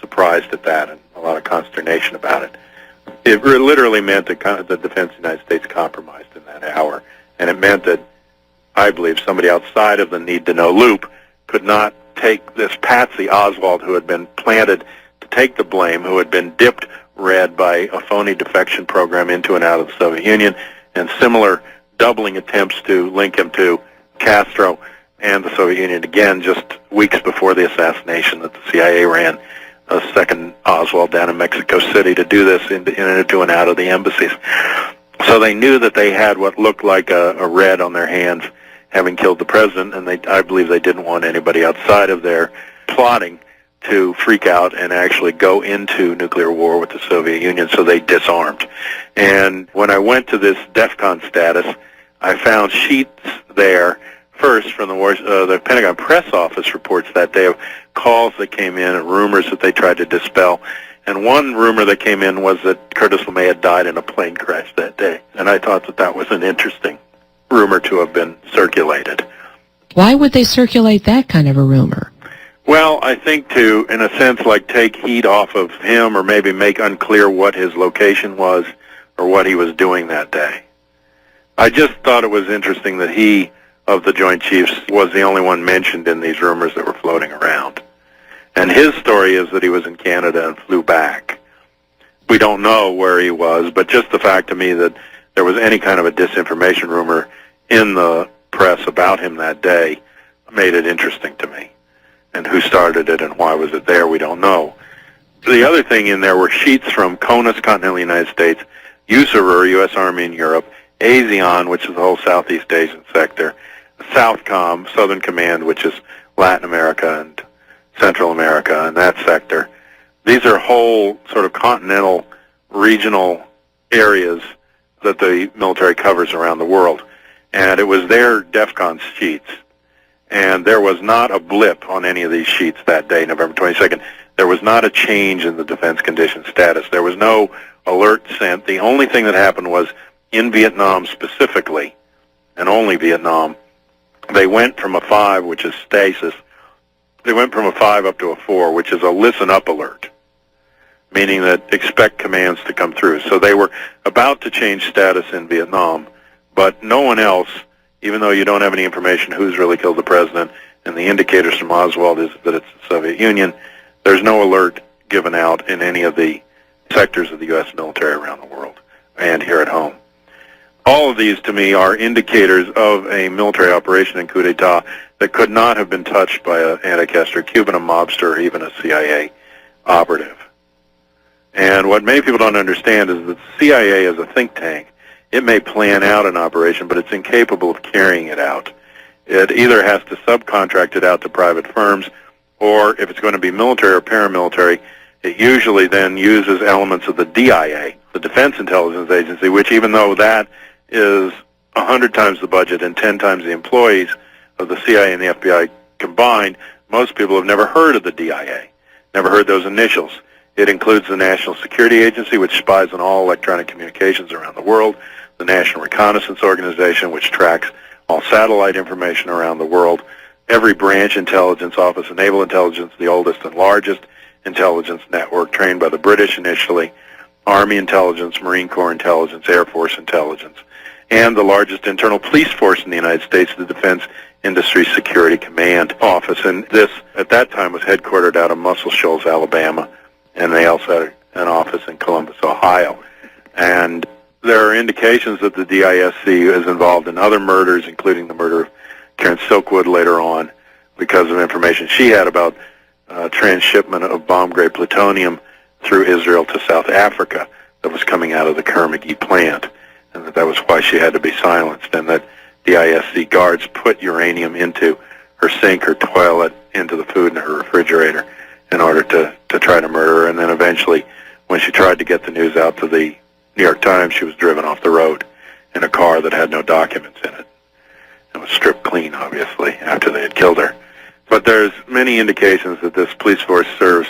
surprised at that and a lot of consternation about it. It literally meant that the defense of the United States compromised in that hour, and it meant that I believe somebody outside of the need-to-know loop could not take this Patsy Oswald, who had been planted to take the blame, who had been dipped red by a phony defection program into and out of the Soviet Union, and similar doubling attempts to link him to Castro and the Soviet Union again just weeks before the assassination that the CIA ran a second Oswald down in Mexico City to do this into and out of the embassies. So they knew that they had what looked like a red on their hands, having killed the president, and I believe they didn't want anybody outside of their plotting to freak out and actually go into nuclear war with the Soviet Union, so they disarmed. And when I went to this DEFCON status, I found sheets there, first from the Pentagon press office reports that day of calls that came in and rumors that they tried to dispel. And one rumor that came in was that Curtis LeMay had died in a plane crash that day. And I thought that was an interesting rumor to have been circulated. Why would they circulate that kind of a rumor? Well, I think to, in a sense, like take heat off of him, or maybe make unclear what his location was or what he was doing that day. I just thought it was interesting that he, of the Joint Chiefs, was the only one mentioned in these rumors that were floating around. And his story is that he was in Canada and flew back. We don't know where he was, but just the fact to me that there was any kind of a disinformation rumor in the press about him that day made it interesting to me. And who started it and why was it there, we don't know. The other thing in there were sheets from CONUS, Continental United States, USAREUR, U.S. Army in Europe, ASEAN, which is the whole Southeast Asian sector, SOUTHCOM, Southern Command, which is Latin America and Central America and that sector. These are whole sort of continental, regional areas that the military covers around the world. And it was their DEFCON sheets. And there was not a blip on any of these sheets that day, November 22nd. There was not a change in the defense condition status. There was no alert sent. The only thing that happened was in Vietnam specifically, and only Vietnam, they went from a 5, which is stasis, they went from a 5 up to a 4, which is a listen up alert, meaning that expect commands to come through. So they were about to change status in Vietnam, but no one else, even though you don't have any information who's really killed the president, and the indicators from Oswald is that it's the Soviet Union, there's no alert given out in any of the sectors of the U.S. military around the world and here at home. All of these, to me, are indicators of a military operation and coup d'etat that could not have been touched by an anti-Castro Cuban, a mobster, or even a CIA operative. And what many people don't understand is that the CIA is a think tank. It may plan out an operation, but it's incapable of carrying it out. It either has to subcontract it out to private firms, or if it's going to be military or paramilitary, it usually then uses elements of the DIA, the Defense Intelligence Agency, which even though that is 100 times the budget and 10 times the employees of the CIA and the FBI combined, most people have never heard of the DIA, never heard those initials. It includes the National Security Agency, which spies on all electronic communications around the world, the National Reconnaissance Organization, which tracks all satellite information around the world, every branch intelligence office, Naval Intelligence, the oldest and largest intelligence network trained by the British initially, Army Intelligence, Marine Corps Intelligence, Air Force Intelligence, and the largest internal police force in the United States, the Defense Industry Security Command Office. And this, at that time, was headquartered out of Muscle Shoals, Alabama, and they also had an office in Columbus, Ohio. And there are indications that the DISC is involved in other murders, including the murder of Karen Silkwood later on, because of information she had about transshipment of bomb-grade plutonium through Israel to South Africa that was coming out of the Kerr-McGee plant, and that was why she had to be silenced, and that DISC guards put uranium into her sink, her toilet, into the food in her refrigerator in order to try to murder her. And then eventually, when she tried to get the news out to the New York Times, she was driven off the road in a car that had no documents in it. It was stripped clean, obviously, after they had killed her. But there's many indications that this police force serves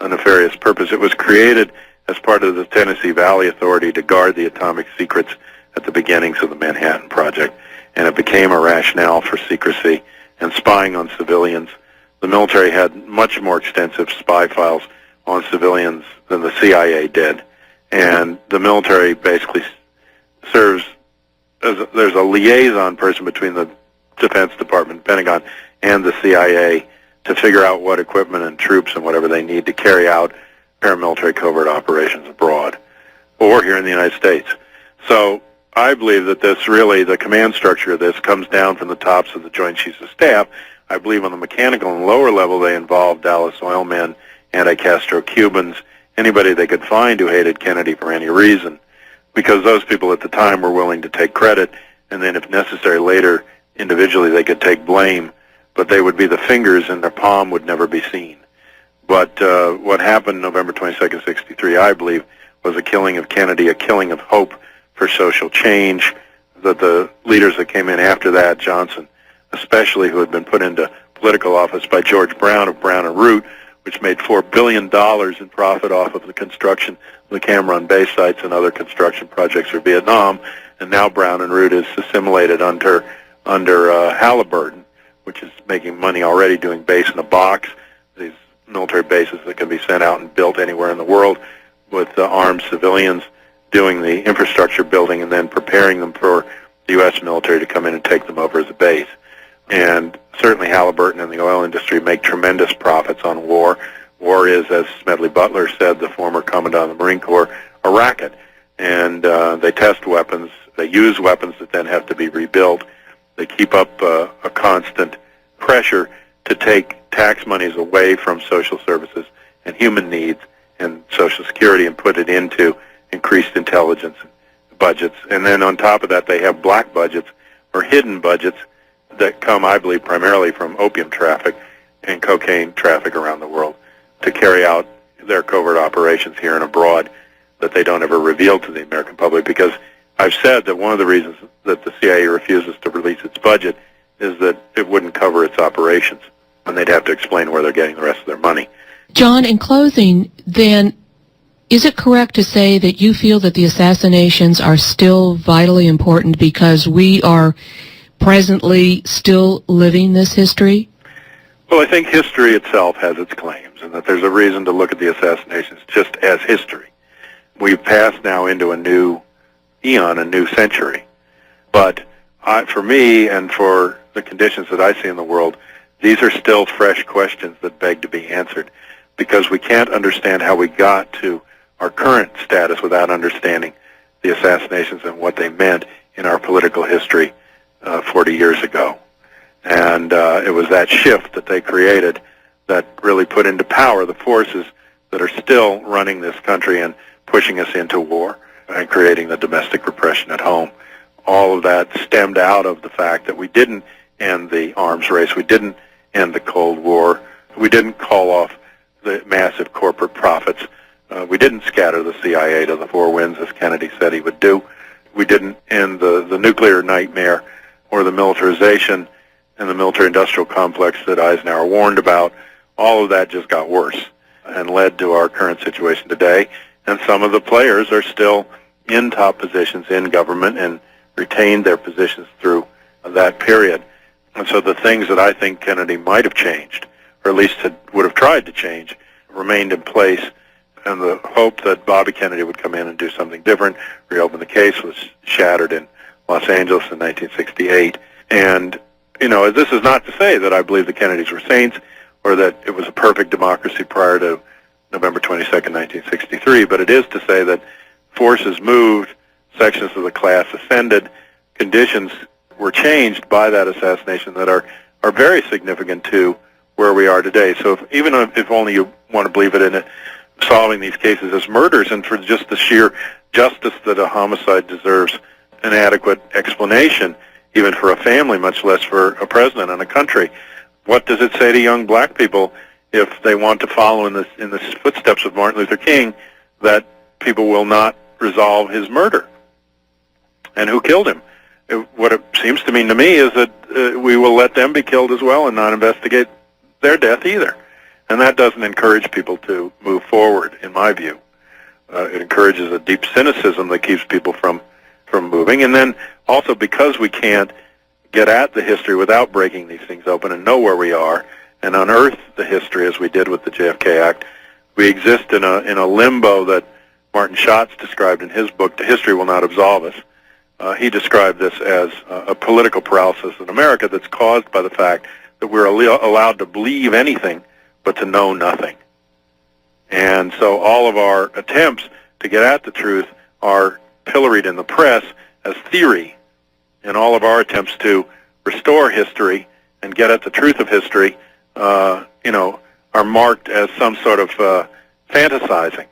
a nefarious purpose. It was created as part of the Tennessee Valley Authority to guard the atomic secrets at the beginnings of the Manhattan Project. and it became a rationale for secrecy and spying on civilians. The military had much more extensive spy files on civilians than the CIA did, and the military basically serves as there's a liaison person between the Defense Department, Pentagon, and the CIA to figure out what equipment and troops and whatever they need to carry out paramilitary covert operations abroad or here in the United States. So I believe that this really, the command structure of this comes down from the tops of the Joint Chiefs of Staff. I believe on the mechanical and lower level they involved Dallas oil men, anti-Castro Cubans, anybody they could find who hated Kennedy for any reason, because those people at the time were willing to take credit, and then if necessary later individually they could take blame, but they would be the fingers and their palm would never be seen. But what happened November 22nd, 63, I believe, was a killing of Kennedy, a killing of hope for social change, that the leaders that came in after that, Johnson especially, who had been put into political office by George Brown of Brown and Root, which made $4 billion in profit off of the construction of the Cameron base sites and other construction projects for Vietnam, and now Brown and Root is assimilated under Halliburton, which is making money already doing base in a box, these military bases that can be sent out and built anywhere in the world with armed civilians, doing the infrastructure building and then preparing them for the U.S. military to come in and take them over as a base. And certainly Halliburton and the oil industry make tremendous profits on war. War is, as Smedley Butler said, the former commandant of the Marine Corps, a racket. And they test weapons. They use weapons that then have to be rebuilt. They keep up a constant pressure to take tax monies away from social services and human needs and Social Security and put it into increased intelligence budgets. And then on top of that, they have black budgets or hidden budgets that come, I believe, primarily from opium traffic and cocaine traffic around the world to carry out their covert operations here and abroad that they don't ever reveal to the American public, because I've said that one of the reasons that the CIA refuses to release its budget is that it wouldn't cover its operations, and they'd have to explain where they're getting the rest of their money. John, in closing, then, is it correct to say that you feel that the assassinations are still vitally important because we are presently still living this history? Well, I think history itself has its claims, and that there's a reason to look at the assassinations just as history. We've passed now into a new eon, a new century. But for me and for the conditions that I see in the world, these are still fresh questions that beg to be answered, because we can't understand how we got to our current status without understanding the assassinations and what they meant in our political history 40 years ago. And it was that shift that they created that really put into power the forces that are still running this country and pushing us into war and creating the domestic repression at home. All of that stemmed out of the fact that we didn't end the arms race, we didn't end the Cold War, we didn't call off the massive corporate profits, we didn't scatter the CIA to the four winds as Kennedy said he would do, we didn't end the nuclear nightmare or the militarization and the military-industrial complex that Eisenhower warned about. All of that just got worse and led to our current situation today. And some of the players are still in top positions in government and retained their positions through that period. And so the things that I think Kennedy might have changed, or at least would have tried to change, remained in place. And the hope that Bobby Kennedy would come in and do something different, reopen the case, was shattered in Los Angeles in 1968. And, you know, this is not to say that I believe the Kennedys were saints or that it was a perfect democracy prior to November 22nd, 1963, but it is to say that forces moved, sections of the class ascended, conditions were changed by that assassination that are very significant to where we are today. So even if only you want to believe it in solving these cases as murders, and for just the sheer justice that a homicide deserves an adequate explanation, even for a family, much less for a president and a country. What does it say to young black people if they want to follow in the footsteps of Martin Luther King, that people will not resolve his murder? And who killed him? What it seems to mean to me is that we will let them be killed as well and not investigate their death either. And that doesn't encourage people to move forward, in my view. It encourages a deep cynicism that keeps people from moving. And then also, because we can't get at the history without breaking these things open and know where we are and unearth the history as we did with the JFK Act. We exist in a limbo that Martin Schatz described in his book, The History Will Not Absolve Us. He described this as a political paralysis in America that's caused by the fact that we're allowed to believe anything but to know nothing. And so all of our attempts to get at the truth are pilloried in the press as theory, and all of our attempts to restore history and get at the truth of history, are marked as some sort of fantasizing.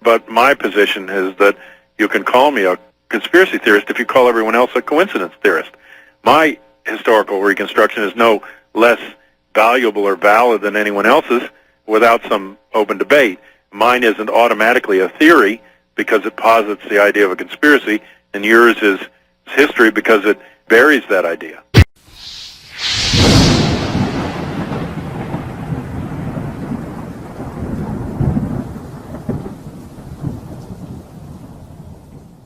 But my position is that you can call me a conspiracy theorist if you call everyone else a coincidence theorist. My historical reconstruction is no less valuable or valid than anyone else's without some open debate. Mine isn't automatically a theory because it posits the idea of a conspiracy, and yours is history because it buries that idea.